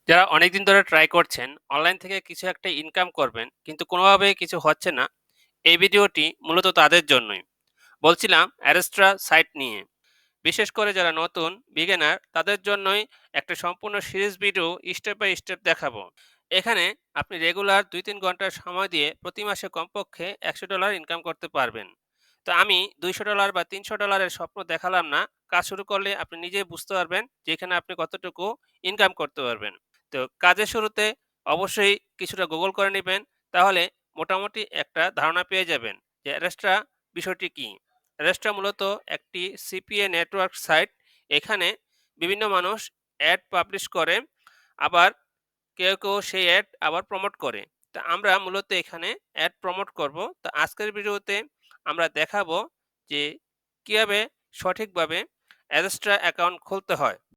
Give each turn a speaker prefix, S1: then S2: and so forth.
S1: যারা অনেকদিন ধরে ট্রাই করছেন অনলাইন থেকে কিছু একটা ইনকাম করবেন কিন্তু কোনোভাবেই কিছু হচ্ছে না, এই ভিডিওটি মূলত তাদের জন্যই। বলছিলাম অ্যারেস্ট্রা সাইট নিয়ে। বিশেষ করে যারা নতুন বিগিনার তাদের জন্যই একটা সম্পূর্ণ series video step by step দেখাবো। এখানে আপনি রেগুলার 2-3 ঘন্টা সময় দিয়ে প্রতি মাসে কমপক্ষে $100 ইনকাম করতে পারবেন। তো আমি $200 বা $300 স্বপ্ন দেখালাম না। কাজ শুরু করলে আপনি নিজেই বুঝতে পারবেন যে এখানে আপনি কতটুকু ইনকাম করতে পারবেন। তো কাজের শুরুতে অবশ্যই কিছুটা গুগল করে নেবেন, তাহলে মোটামুটি একটা ধারণা পেয়ে যাবেন যে অ্যারেস্ট্রা বিষয়টি কী। রেস্ট্রা মূলত একটি সিপিএ নেটওয়ার্ক সাইট। এখানে বিভিন্ন মানুষ অ্যাড পাবলিশ করে, আবার কেউ সেই অ্যাড আবার প্রমোট করে। তো আমরা মূলত এখানে অ্যাড প্রমোট করব। তো আজকের ভিডিওতে আমরা দেখাবো যে কিভাবে সঠিকভাবে অ্যারেস্ট্রা অ্যাকাউন্ট খুলতে হয়।